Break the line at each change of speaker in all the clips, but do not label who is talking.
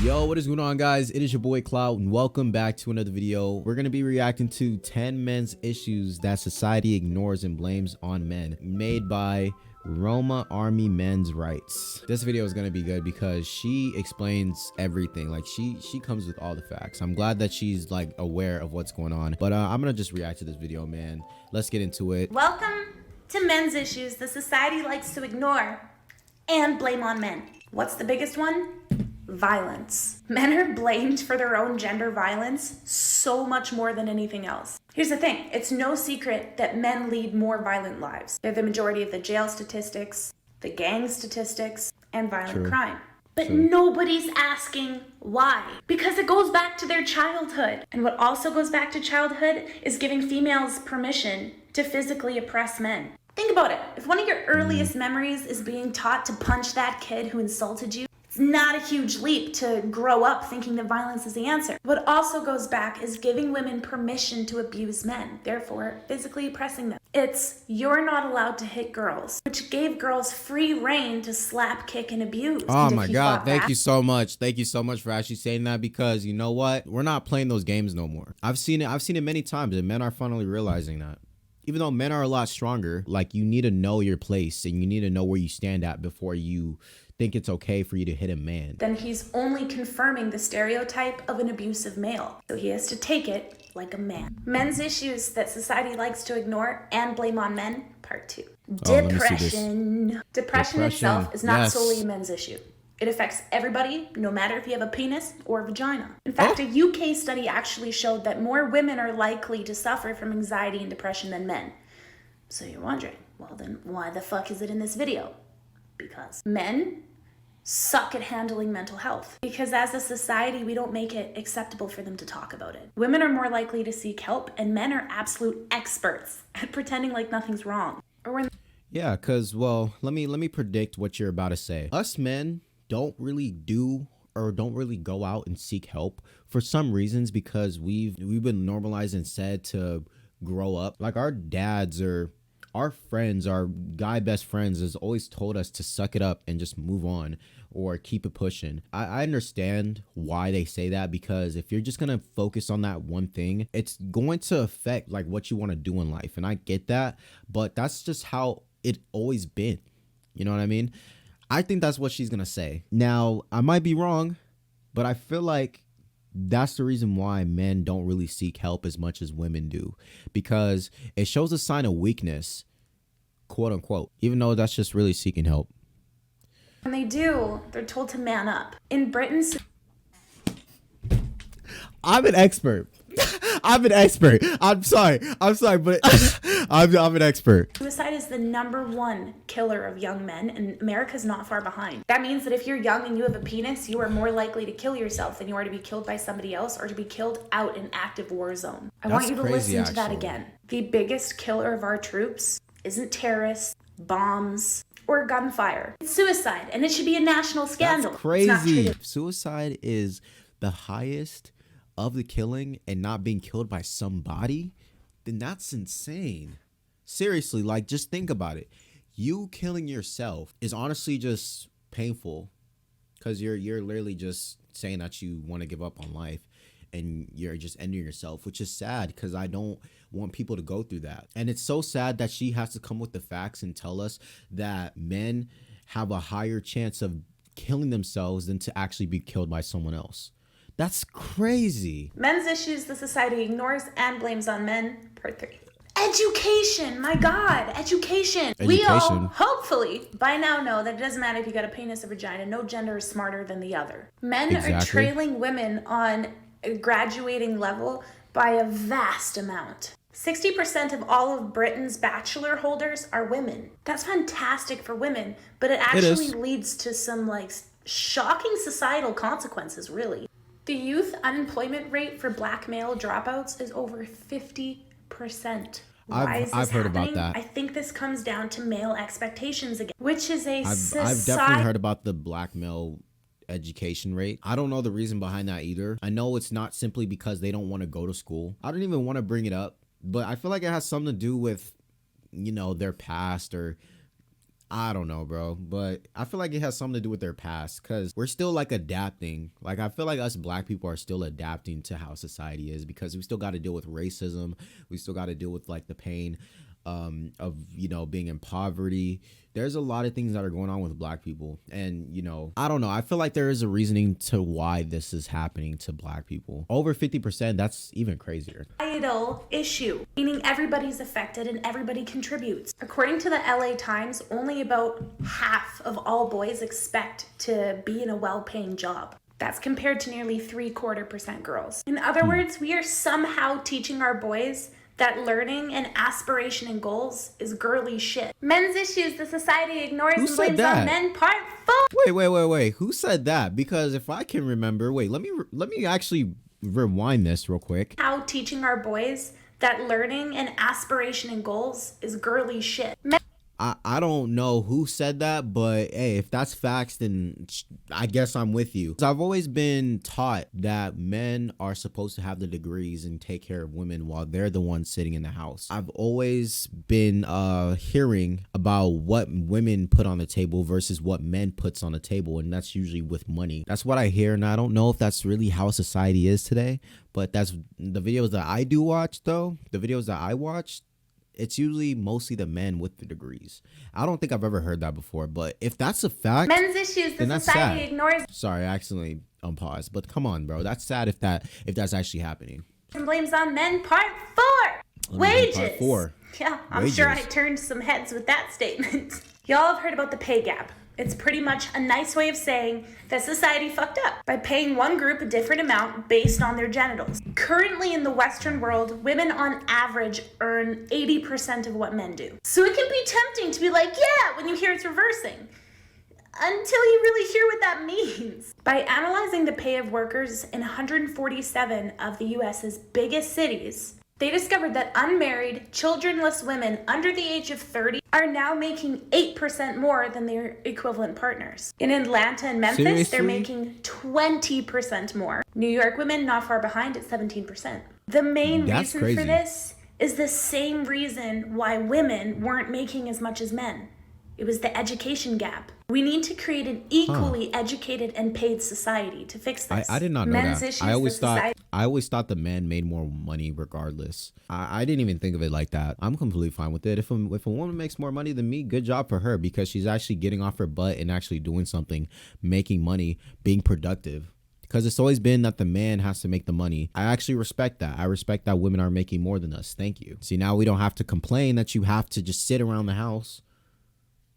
Yo, what is going on, guys? It is your boy Clout, and welcome back to another video. We're going to be reacting to 10 men's issues that society ignores and blames on men, made by Roma Army Men's Rights. This video is going to be good because she explains everything. Like she comes with all the facts. I'm glad that she's like aware of what's going on, but I'm going to just react to this video, man. Let's get into it.
Welcome to men's issues the society likes to ignore and blame on men. What's the biggest one? Violence. Men are blamed for their own gender violence so much more than anything else. Here's the thing, it's no secret that men lead more violent lives. They're the majority of the jail statistics, the gang statistics, and violent crime. But nobody's asking why. Because it goes back to their childhood. And what also goes back to childhood is giving females permission to physically oppress men. Think about it. If one of your earliest memories is being taught to punch that kid who insulted you, it's not a huge leap to grow up thinking that violence is the answer. What also goes back is giving women permission to abuse men, therefore physically oppressing them. It's you're not allowed to hit girls, which gave girls free reign to slap, kick, and abuse.
Oh my God, thank you so much. Thank you so much for actually saying that, because you know what? We're not playing those games no more. I've seen it many times, and men are finally realizing that. Even though men are a lot stronger, like, you need to know your place and you need to know where you stand at before you think it's okay for you to hit a man.
Then he's only confirming the stereotype of an abusive male. So he has to take it like a man. Men's issues that society likes to ignore and blame on men, part 2. Depression. Depression itself is not solely a men's issue. It affects everybody, no matter if you have a penis or a vagina. In fact, a UK study actually showed that more women are likely to suffer from anxiety and depression than men. So you're wondering, well then why the fuck is it in this video? Because men suck at handling mental health. Because as a society, we don't make it acceptable for them to talk about it. Women are more likely to seek help, and men are absolute experts at pretending like nothing's wrong.
Yeah, because, well, let me predict what you're about to say. Us men don't really do or don't really go out and seek help for some reasons, because we've been normalized and said to grow up. Like, our dads or our friends, our guy best friends, has always told us to suck it up and just move on or keep it pushing. I understand why they say that, because if you're just gonna focus on that one thing, it's going to affect like what you want to do in life. And I get that, but that's just how it always been. You know what I mean? I think that's what she's gonna say. Now, I might be wrong, but I feel like that's the reason why men don't really seek help as much as women do, because it shows a sign of weakness, quote unquote, even though that's just really seeking help.
When they do, they're told to man up. In Britain,
I'm an expert. I'm an expert. I'm sorry, but I'm an expert.
Suicide is the #1 killer of young men, and America's not far behind. That means that if you're young and you have a penis, you are more likely to kill yourself than you are to be killed by somebody else or to be killed out in active war zone. I want you to listen to that again. The biggest killer of our troops isn't terrorists, bombs, or gunfire. It's suicide, and it should be a national scandal.
That's crazy. If suicide is the highest of the killing and not being killed by somebody, then that's insane. Seriously, like, just think about it. You killing yourself is honestly just painful, because you're literally just saying that you want to give up on life and you're just ending yourself, which is sad, because I don't want people to go through that. And it's so sad that she has to come with the facts and tell us that men have a higher chance of killing themselves than to actually be killed by someone else. That's crazy.
Men's issues the society ignores and blames on men, part 3. Education, my God, education. We all, hopefully, by now know that it doesn't matter if you got a penis or vagina, no gender is smarter than the other. Men are trailing women on a graduating level by a vast amount. 60% of all of Britain's bachelor holders are women. That's fantastic for women, but it actually leads to some like shocking societal consequences, really. The youth unemployment rate for black male dropouts is over 50%.
I've heard about that.
I think this comes down to male expectations again, which is a
I've definitely heard about the black male education rate. I don't know the reason behind that either. I know it's not simply because they don't want to go to school. I don't even want to bring it up, but I feel like it has something to do with, you know, their past, or I don't know, bro, but I feel like it has something to do with their past, because we're still like adapting. Like, I feel like us black people are still adapting to how society is, because we still got to deal with racism. We still got to deal with like the pain of, you know, being in poverty. There's a lot of things that are going on with black people, and, you know, I don't know, I feel like there is a reasoning to why this is happening to black people. Over 50%, that's even crazier.
Societal issue, meaning everybody's affected and everybody contributes. According to the LA Times, only about half of all boys expect to be in a well-paying job. That's compared to nearly 3/4% girls. In other words, we are somehow teaching our boys that learning and aspiration and goals is girly shit. Men's issues the society ignores and blames on men, part 4.
Wait. Who said that? Because if I can remember, wait, let me actually rewind this real quick.
How teaching our boys that learning and aspiration and goals is girly shit.
I don't know who said that, but hey, if that's facts, then I guess I'm with you. I've always been taught that men are supposed to have the degrees and take care of women while they're the ones sitting in the house. I've always been hearing about what women put on the table versus what men puts on the table, and that's usually with money. That's what I hear, and I don't know if that's really how society is today, but that's the videos that I do watch, though. The videos that I watched, it's usually mostly the men with the degrees. I don't think I've ever heard that before, but if that's a fact,
men's issues the society ignores.
Sorry, I accidentally unpaused, but come on, bro. That's sad if that's actually happening.
And blames on men, part 4. Wages.
Part 4.
Yeah, I'm sure I turned some heads with that statement. Y'all have heard about the pay gap. It's pretty much a nice way of saying that society fucked up by paying one group a different amount based on their genitals. Currently in the Western world, women on average earn 80% of what men do. So it can be tempting to be like, yeah, when you hear it's reversing, until you really hear what that means. By analyzing the pay of workers in 147 of the US's biggest cities, they discovered that unmarried, childrenless women under the age of 30 are now making 8% more than their equivalent partners. In Atlanta and Memphis,
Seriously?
they're making 20% more. New York women not far behind at 17%. The main reason for this is the same reason why women weren't making as much as men. It was the education gap. We need to create an equally educated and paid society to fix this.
I did not know
Men's
that.
issues,
I always thought the men made more money regardless. I didn't even think of it like that. I'm completely fine with it. If a woman makes more money than me, good job for her, because she's actually getting off her butt and actually doing something, making money, being productive. Because it's always been that the man has to make the money. I actually respect that. I respect that women are making more than us. Thank you. See, now we don't have to complain that you have to just sit around the house.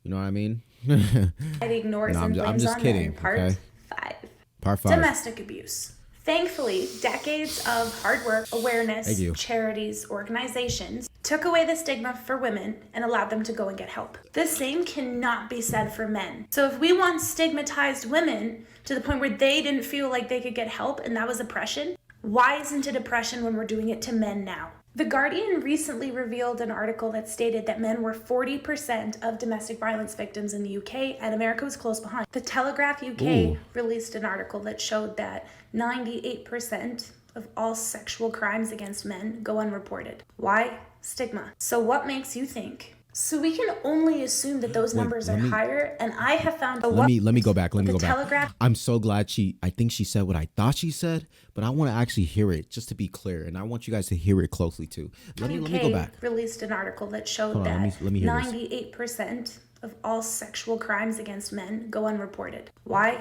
You know what I mean?
It ignores and blames
I'm just
on
kidding.
men. Part
Okay?
5.
Part 5.
Domestic abuse. Thankfully, decades of hard work, awareness,
Thank you.
charities, organizations took away the stigma for women and allowed them to go and get help. The same cannot be said for men. So if we once stigmatized women to the point where they didn't feel like they could get help and that was oppression, why isn't it oppression when we're doing it to men now? The Guardian recently revealed an article that stated that men were 40% of domestic violence victims in the UK, and America was close behind. The Telegraph UK released an article that showed that 98% of all sexual crimes against men go unreported. Why? Stigma. So what makes you think? So we can only assume that those numbers are higher, and I have found
let me go back.
Telegraph.
I'm so glad I think she said what I thought she said, but I want to actually hear it just to be clear, and I want you guys to hear it closely too. Let me go back.
Released an article that showed that
let me hear
98% of all sexual crimes against men go unreported. Why?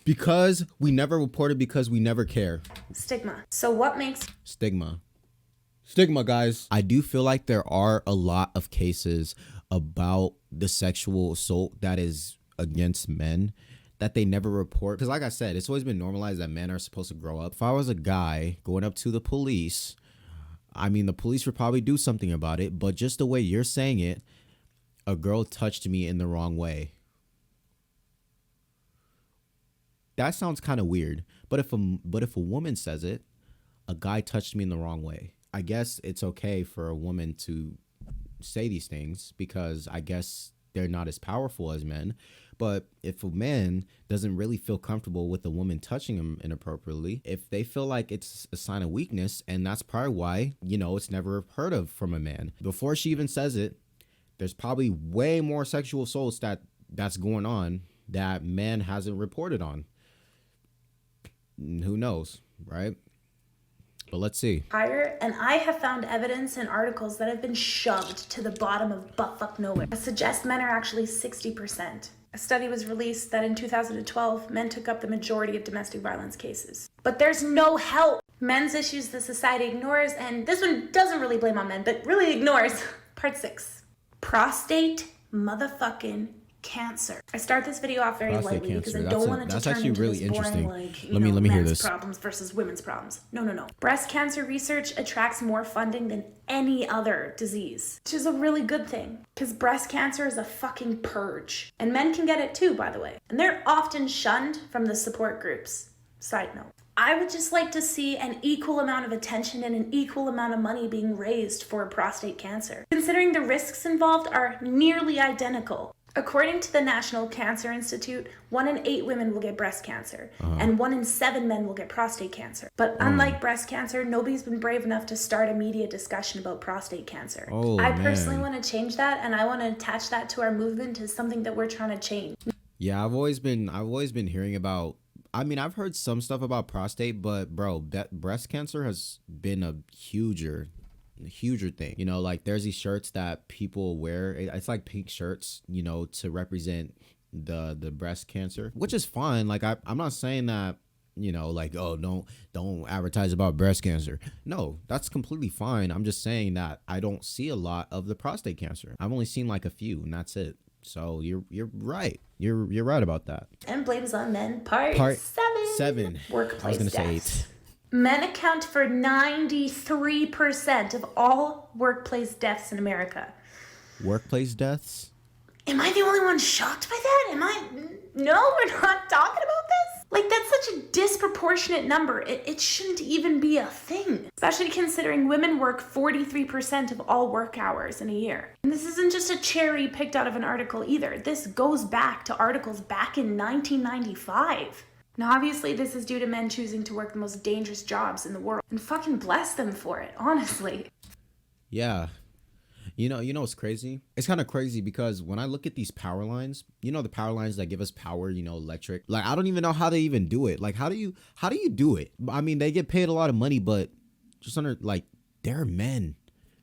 Because we never report it, because we never care.
Stigma. So what makes
Stigma, guys. I do feel like there are a lot of cases about the sexual assault that is against men that they never report. Because like I said, it's always been normalized that men are supposed to grow up. If I was a guy going up to the police, I mean, the police would probably do something about it. But just the way you're saying it, a girl touched me in the wrong way. That sounds kind of weird. But if a woman says it, a guy touched me in the wrong way, I guess it's okay for a woman to say these things, because I guess they're not as powerful as men. But if a man doesn't really feel comfortable with a woman touching him inappropriately, if they feel like it's a sign of weakness, and that's probably why, it's never heard of from a man. Before she even says it, there's probably way more sexual assaults that's going on that man hasn't reported on. Who knows, right? But let's see.
Higher, and I have found evidence in articles that have been shoved to the bottom of buttfuck nowhere that suggest men are actually 60%. A study was released that in 2012, men took up the majority of domestic violence cases. But there's no help. Men's issues the society ignores, and this one doesn't really blame on men, but really ignores. Part 6. Prostate motherfucking cancer. I start this video off very lightly because I don't want it to turn into this boring, let me hear this. Problems versus women's problems. No. Breast cancer research attracts more funding than any other disease, which is a really good thing because breast cancer is a fucking purge. And men can get it too, by the way. And they're often shunned from the support groups. Side note. I would just like to see an equal amount of attention and an equal amount of money being raised for prostate cancer, considering the risks involved are nearly identical. According to the National Cancer Institute, 1 in 8 women will get breast cancer, and 1 in 7 men will get prostate cancer. But unlike breast cancer, nobody's been brave enough to start a media discussion about prostate cancer. I personally want to change that, and I want to attach that to our movement as something that we're trying to change.
Yeah, I've always been hearing about. I mean, I've heard some stuff about prostate, but bro, breast cancer has been a huger thing. Like there's these shirts that people wear. It's like pink shirts, to represent the breast cancer, which is fine. Like I'm not saying that, like, oh, don't advertise about breast cancer. No, that's completely fine. I'm just saying that I don't see a lot of the prostate cancer. I've only seen like a few, and that's it. So you're right. You're right about that.
And blames on men. Part 7. Workplace
I was gonna
deaths.
say 8.
Men account for 93% of all workplace deaths in America.
Workplace deaths?
Am I the only one shocked by that? No, we're not talking about this? Like, that's such a disproportionate number. It shouldn't even be a thing. Especially considering women work 43% of all work hours in a year. And this isn't just a cherry picked out of an article either. This goes back to articles back in 1995. Now, obviously, this is due to men choosing to work the most dangerous jobs in the world. And fucking bless them for it, honestly.
Yeah. You know what's crazy? It's kind of crazy because when I look at these power lines, the power lines that give us power, electric. Like, I don't even know how they even do it. Like, how do you do it? I mean, they get paid a lot of money, but just they're men.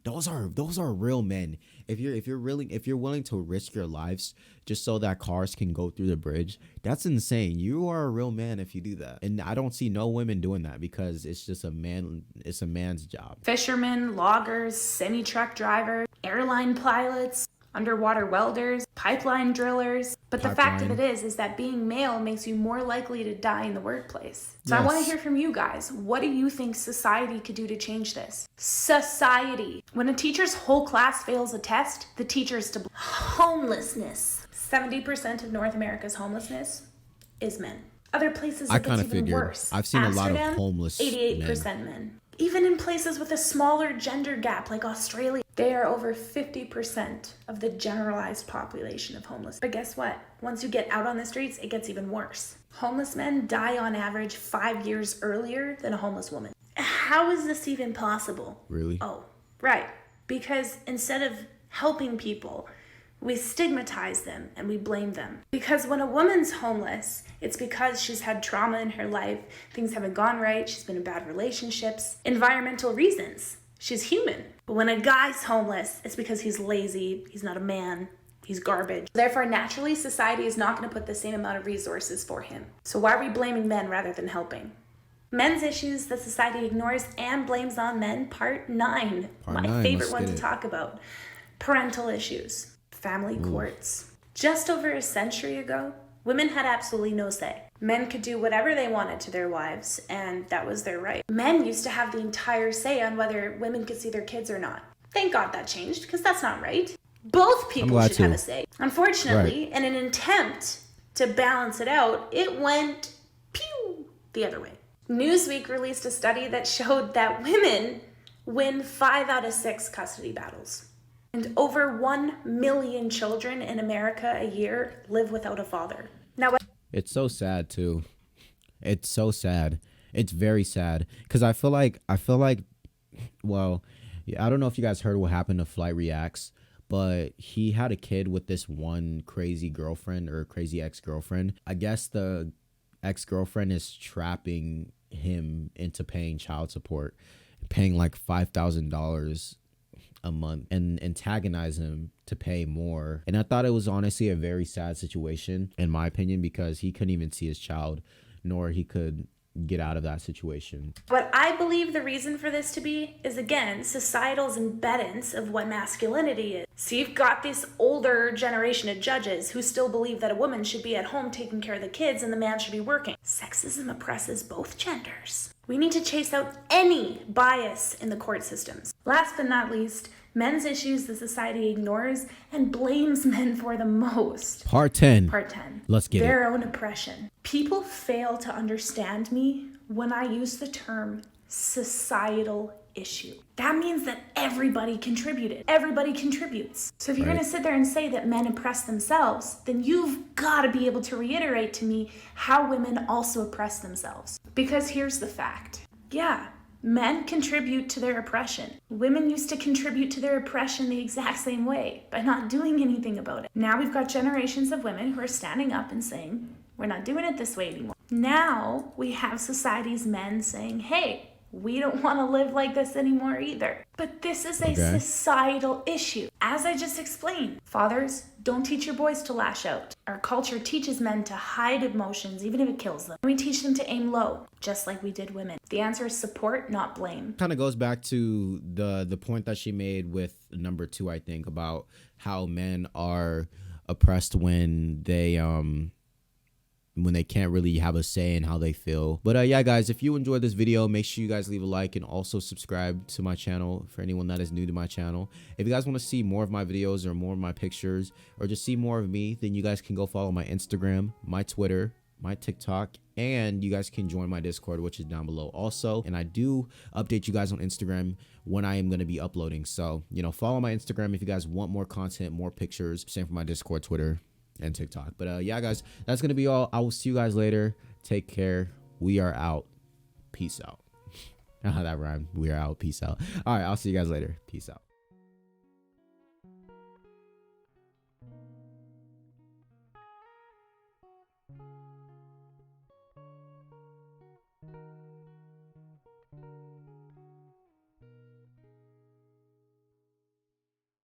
Those are real men. If you're willing to risk your lives just so that cars can go through the bridge, that's insane. You are a real man if you do that. And I don't see no women doing that because it's just a man's job.
Fishermen, loggers, semi-truck drivers, airline pilots, underwater welders, pipeline drillers. But the fact of it is that being male makes you more likely to die in the workplace. So yes. I want to hear from you guys. What do you think society could do to change this? Society. When a teacher's whole class fails a test, the teacher is to blame. Homelessness. 70% of North America's homelessness is men. Other places it gets even worse.
I've seen
Amsterdam,
a lot of homeless
88% men. Even in places with a smaller gender gap like Australia, they are over 50% of the generalized population of homeless. But guess what? Once you get out on the streets, it gets even worse. Homeless men die on average 5 years earlier than a homeless woman. How is this even possible?
Really?
Oh, right. Because instead of helping people, we stigmatize them and we blame them. Because when a woman's homeless, it's because she's had trauma in her life, things haven't gone right, she's been in bad relationships, environmental reasons. She's human. But when a guy's homeless, it's because he's lazy, he's not a man, he's garbage. Therefore, naturally, society is not going to put the same amount of resources for him. So why are we blaming men rather than helping? Men's issues that society ignores and blames on men, part 9. My favorite one to talk about. Parental issues. Family courts. Just over a century ago, women had absolutely no say. Men could do whatever they wanted to their wives, and that was their right. Men used to have the entire say on whether women could see their kids or not. Thank God that changed, because that's not right. Both people should have a say. Unfortunately, in an attempt to balance it out, it went pew the other way. Newsweek released a study that showed that women win 5 out of 6 custody battles. And over 1 million children in America a year live without a father. Now,
It's so sad too. It's so sad. It's very sad because I feel like well, I don't know if you guys heard what happened to Flight Reacts, but he had a kid with this one crazy girlfriend or crazy ex-girlfriend. I guess the ex-girlfriend is trapping him into paying child support, paying like $5,000 a month, and antagonize him to pay more. And I thought it was honestly a very sad situation, in my opinion, because he couldn't even see his child, nor he could get out of that situation.
what I believe the reason for this to be is, again, societal's embeddance of what masculinity is. So you've got this older generation of judges who still believe that a woman should be at home taking care of the kids and the man should be working. Sexism oppresses both genders. We need to chase out any bias in the court systems. Last but not least, men's issues the society ignores and blames men for the most.
Part 10.
Part 10.
Let's get
Their own oppression. People fail to understand me when I use the term societal issue. That means that everybody contributed. Everybody contributes. So if you're going to sit there and say that men oppress themselves, then you've got to be able to reiterate to me how women also oppress themselves. Because here's the fact. Yeah, men contribute to their oppression. Women used to contribute to their oppression the exact same way by not doing anything about it. Now we've got generations of women who are standing up and saying, we're not doing it this way anymore. Now we have society's men saying, hey, we don't want to live like this anymore either. But this is a societal issue. As I just explained, fathers, don't teach your boys to lash out. Our culture teaches men to hide emotions, even if it kills them. We teach them to aim low, just like we did women. The answer is support, not blame.
Kind of goes back to the point that she made with number 2, I think, about how men are oppressed when they can't really have a say in how they feel. But yeah, guys, if you enjoyed this video, make sure you guys leave a like and also subscribe to my channel for anyone that is new to my channel. If you guys want to see more of my videos or more of my pictures or just see more of me, then you guys can go follow my Instagram, my Twitter, my TikTok, and you guys can join my Discord, which is down below also. And I do update you guys on Instagram when I am going to be uploading. So, you know, follow my Instagram if you guys want more content, more pictures. Same for my Discord, Twitter, and TikTok. But yeah, guys, that's gonna be all. I will see you guys later. Take care. We are out. Peace out. That rhymed. We are out. Peace out. All right, I'll see you guys later. Peace out.